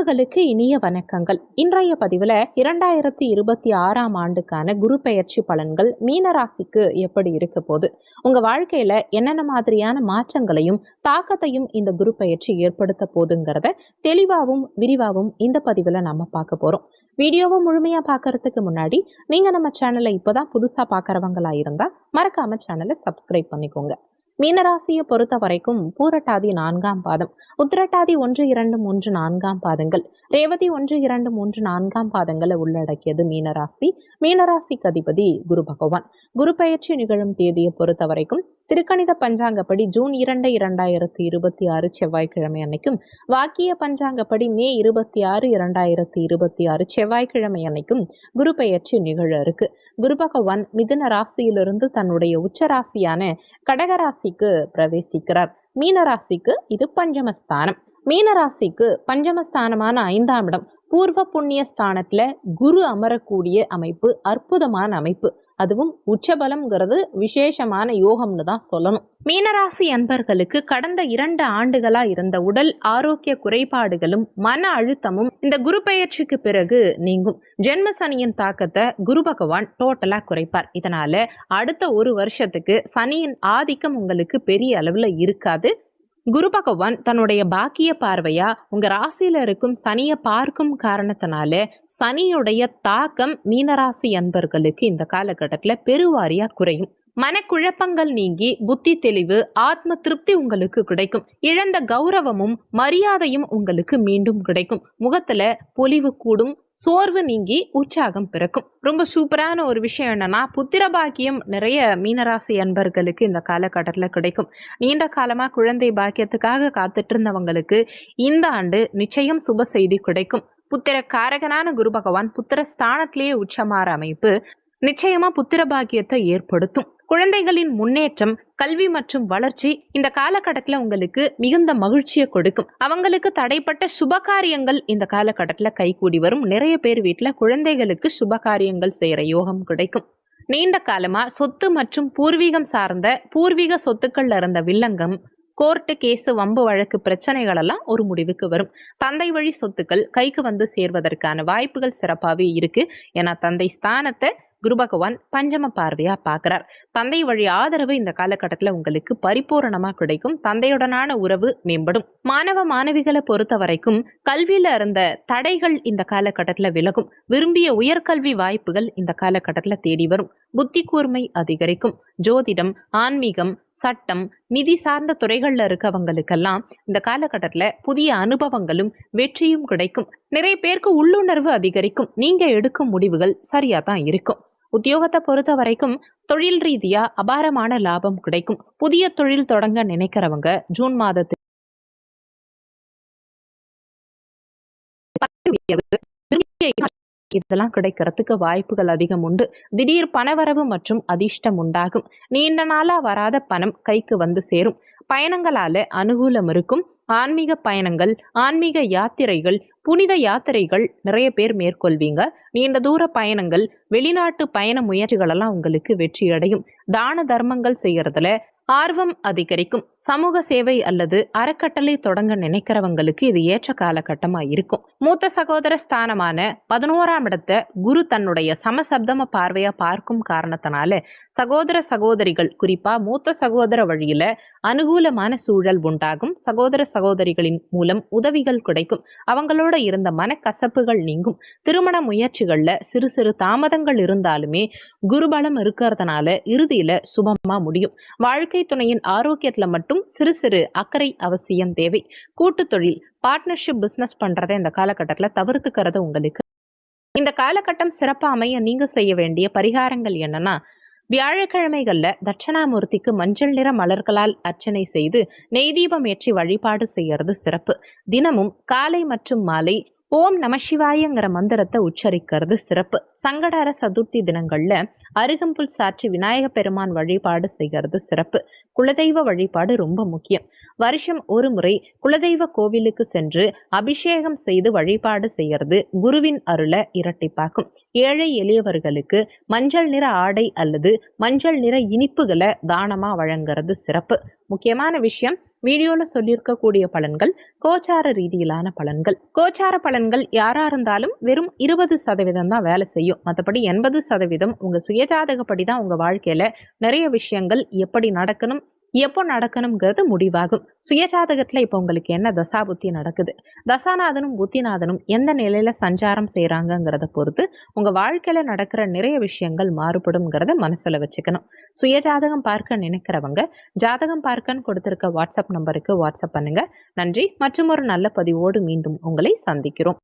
உறவுகளுக்கு இனிய வணக்கங்கள். இன்றைய பதிவில் 2026ஆம் ஆண்டுக்கான குரு பெயர்ச்சி பலன்கள் மீனராசிக்கு எப்படி இருக்க போது, உங்க வாழ்க்கையில என்னென்ன மாதிரியான மாற்றங்களையும் தாக்கத்தையும் இந்த குரு பெயர்ச்சி ஏற்படுத்த போதுங்கிறத தெளிவாகவும் விரிவாகவும் இந்த பதிவில் நம்ம பார்க்க போறோம். வீடியோவை முழுமையா பார்க்கறதுக்கு முன்னாடி நீங்க நம்ம சேனலை இப்போதான் புதுசா பார்க்கறவங்களா இருந்தா மறக்காம சேனலை சப்ஸ்கிரைப் பண்ணிக்கோங்க. மீனராசியை பொறுத்த வரைக்கும் பூரட்டாதி 4ஆம் பாதம், உத்திரட்டாதி 1, 2, 3, 4ஆம் பாதங்கள், ரேவதி 1, 2, 3, 4ஆம் பாதங்களை உள்ளடக்கியது மீனராசி. மீனராசிக்கு அதிபதி குரு பகவான். குரு பெயர்ச்சி நிகழும் தேதியை பொறுத்த வரைக்கும் திருக்கணித பஞ்சாங்கப்படி ஜூன் 2, 2026 செவ்வாய்க்கிழமை அன்னைக்கும், வாக்கிய பஞ்சாங்கப்படி மே 26, 2026 செவ்வாய்க்கிழமை அன்னைக்கும் குரு பெயர்ச்சி நிகழ இருக்கு. குரு பகவான் மிதுன ராசியிலிருந்து தன்னுடைய உச்ச ராசியான கடகராசிக்கு பிரவேசிக்கிறார். மீனராசிக்கு இது பஞ்சமஸ்தானம். மீனராசிக்கு பஞ்சமஸ்தானமான 5ஆம் இடம் பூர்வ புண்ணிய ஸ்தானத்துல குரு அமரக்கூடிய அமைப்பு அற்புதமான அமைப்பு. அதுவும் உச்சபலம்ங்கிறது விசேஷமான யோகம்னு தான் சொல்லணும். மீனராசி அன்பர்களுக்கு கடந்த 2 ஆண்டுகளா இருந்த உடல் ஆரோக்கிய குறைபாடுகளும் மன அழுத்தமும் இந்த குரு பெயர்ச்சிக்கு பிறகு நீங்கும். ஜென்ம சனியின் தாக்கத்தை குரு பகவான் டோட்டலா குறைப்பார். இதனால அடுத்த 1 வருஷத்துக்கு சனியின் ஆதிக்கம் உங்களுக்கு பெரிய அளவுல இருக்காது. குரு பகவான் தன்னுடைய பாக்கிய பார்வையா உங்க ராசியில இருக்கும் சனியை பார்க்கும் காரணத்தினால சனியுடைய தாக்கம் மீனராசி அன்பர்களுக்கு இந்த காலகட்டத்துல பெருவாரியா குறையும். மனக்குழப்பங்கள் நீங்கி புத்தி தெளிவு, ஆத்ம திருப்தி உங்களுக்கு கிடைக்கும். இழந்த கௌரவமும் மரியாதையும் உங்களுக்கு மீண்டும் கிடைக்கும். முகத்துல பொலிவு கூடும், சோர்வு நீங்கி உற்சாகம் பிறக்கும். ரொம்ப சூப்பரான ஒரு விஷயம் என்னன்னா, புத்திர பாக்கியம் நிறைய மீனராசி அன்பர்களுக்கு இந்த காலகட்டத்தில் கிடைக்கும். நீண்ட காலமா குழந்தை பாக்கியத்துக்காக காத்துட்டு இருந்தவங்களுக்கு இந்த ஆண்டு நிச்சயம் சுப செய்தி கிடைக்கும். புத்திர காரகனான குரு பகவான் புத்திர ஸ்தானத்திலேயே உச்சமாற அமைப்பு நிச்சயமா புத்திர பாக்கியத்தை ஏற்படுத்தும். குழந்தைகளின் முன்னேற்றம், கல்வி மற்றும் வளர்ச்சி இந்த காலகட்டத்தில் உங்களுக்கு மிகுந்த மகிழ்ச்சியை கொடுக்கும். அவங்களுக்கு தடைப்பட்ட சுபகாரியங்கள் இந்த காலகட்டத்தில் கைகூடி வரும். நிறைய பேர் வீட்டில் குழந்தைகளுக்கு சுபகாரியங்கள் செய்யற யோகம் கிடைக்கும். நீண்ட காலமா சொத்து மற்றும் பூர்வீகம் சார்ந்த பூர்வீக சொத்துக்கள்ல இருந்த வில்லங்கம், கோர்ட்டு கேஸு, வம்பு வழக்கு பிரச்சனைகள் எல்லாம் ஒரு முடிவுக்கு வரும். தந்தை வழி சொத்துக்கள் கைக்கு வந்து சேர்வதற்கான வாய்ப்புகள் சிறப்பாகவே இருக்கு. ஏன்னா தந்தை ஸ்தானத்தை குரு பகவான் பஞ்சம பார்வையா பார்க்கிறார். தந்தை வழி ஆதரவு இந்த காலகட்டத்தில் உங்களுக்கு பரிபூரணமா கிடைக்கும். தந்தையுடனான உறவு மேம்படும். மாணவ மாணவிகளை பொறுத்த வரைக்கும் கல்வியில இருந்த தடைகள் இந்த காலகட்டத்தில் விலகும். விரும்பிய உயர்கல்வி வாய்ப்புகள் இந்த காலகட்டத்தில் தேடி வரும். புத்தி கூர்மை அதிகரிக்கும். ஜோதிடம், ஆன்மீகம், சட்டம், நிதி சார்ந்த துறைகள்ல இருக்கவங்களுக்கெல்லாம் இந்த காலகட்டத்தில் புதிய அனுபவங்களும் வெற்றியும் கிடைக்கும். நிறைய பேருக்கு உள்ளுணர்வு அதிகரிக்கும். நீங்க எடுக்கும் முடிவுகள் சரியா தான் இருக்கும். உத்தியோகத்தை பொறுத்த வரைக்கும் தொழில் ரீதியா அபாரமான லாபம் கிடைக்கும். புதிய தொழில் தொடங்க நினைக்கிறவங்க ஜூன் மாதத்தில் இதெல்லாம் கிடைக்கிறதுக்கு வாய்ப்புகள் அதிகம் உண்டு. திடீர் பணவரவு மற்றும் அதிர்ஷ்டம் உண்டாகும். நீண்ட நாளா வராத பணம் கைக்கு வந்து சேரும். பயணங்களால அனுகூலம் இருக்கும். ஆன்மீக பயணங்கள், ஆன்மீக யாத்திரைகள், புனித யாத்திரைகள் நிறைய பேர் மேற்கொள்வீங்க. நீண்ட தூர பயணங்கள், வெளிநாட்டு பயண முயற்சிகள் எல்லாம் உங்களுக்கு வெற்றி அடையும். தான தர்மங்கள் செய்யறதுல ஆர்வம் அதிகரிக்கும். சமூக சேவை அல்லது அறக்கட்டளை தொடங்க நினைக்கிறவங்களுக்கு இது ஏற்ற காலகட்டமா இருக்கும். மூத்த சகோதர ஸ்தானமான 11ஆம் இடத்தை குரு தன்னுடைய சமசப்தம பார்வையா பார்க்கும் காரணத்தினால சகோதர சகோதரிகள், குறிப்பா மூத்த சகோதர வழியில அனுகூலமான சூழல் உண்டாகும். சகோதர சகோதரிகளின் மூலம் உதவிகள் கிடைக்கும். அவங்களோட இருந்த மனக்கசப்புகள் நீங்கும். திருமண முயற்சிகள்ல சிறு சிறு தாமதங்கள் இருந்தாலுமே குருபலம் இருக்கிறதுனால இறுதியில சுபமா முடியும். வாழ்க்கை துணையின் ஆரோக்கியத்துல மட்டும் சிறு சிறு அக்கறை அவசியம் தேவை. கூட்டு தொழில், பார்ட்னர்ஷிப் பிசினஸ் பண்றதை இந்த காலகட்டத்தில் தவிர்த்துக்கிறது உங்களுக்கு. இந்த காலகட்டம் சிறப்பா அமைய நீங்க செய்ய வேண்டிய பரிகாரங்கள் என்னன்னா, வியாழக்கிழமைகள்ல தட்சணாமூர்த்திக்கு மஞ்சள் நிற மலர்களால் அர்ச்சனை செய்து நெய் தீபம் ஏற்றி வழிபாடு செய்யறது சிறப்பு. தினமும் காலை மற்றும் மாலை ஓம் நம சிவாயங்கிற மந்திரத்தை உச்சரிக்கிறது சிறப்பு. சங்கடஹர சதுர்த்தி தினங்கள்ல அருகம்புல் சாற்றி விநாயக பெருமான் வழிபாடு செய்கிறது சிறப்பு. குலதெய்வ வழிபாடு ரொம்ப முக்கியம். வருஷம் ஒரு முறை குலதெய்வ கோவிலுக்கு சென்று அபிஷேகம் செய்து வழிபாடு செய்யறது குருவின் அருளை இரட்டிப்பாக்கும். ஏழை எளியவர்களுக்கு மஞ்சள் நிற ஆடை அல்லது மஞ்சள் நிற இனிப்புகளை தானமா வழங்குறது சிறப்பு. முக்கியமான விஷயம், வீடியோல சொல்லியிருக்கக்கூடிய பலன்கள் கோச்சார ரீதியிலான பலன்கள். கோச்சார பலன்கள் யாரா இருந்தாலும் வெறும் 20% தான் வேலை செய்யும். மற்றபடி 80% உங்க சுயஜாதகப்படி தான் உங்க வாழ்க்கையில நிறைய விஷயங்கள் எப்படி நடக்கணும், எப்போ நடக்கணுங்கிறது முடிவாகும். சுயஜாதகத்துல இப்ப உங்களுக்கு என்ன தசாபுத்தி நடக்குது, தசாநாதனும் புத்திநாதனும் எந்த நிலையில சஞ்சாரம் செய்யறாங்கிறத பொறுத்து உங்க வாழ்க்கையில நடக்கிற நிறைய விஷயங்கள் மாறுபடும்ங்கிறத மனசுல வச்சுக்கணும். சுயஜாதகம் பார்க்க நினைக்கிறவங்க ஜாதகம் பார்க்கன்னு கொடுத்திருக்க வாட்ஸ்அப் நம்பருக்கு வாட்ஸ்அப் பண்ணுங்க. நன்றி. மற்றும் ஒரு நல்ல பதிவோடு மீண்டும் உங்களை சந்திக்கிறோம்.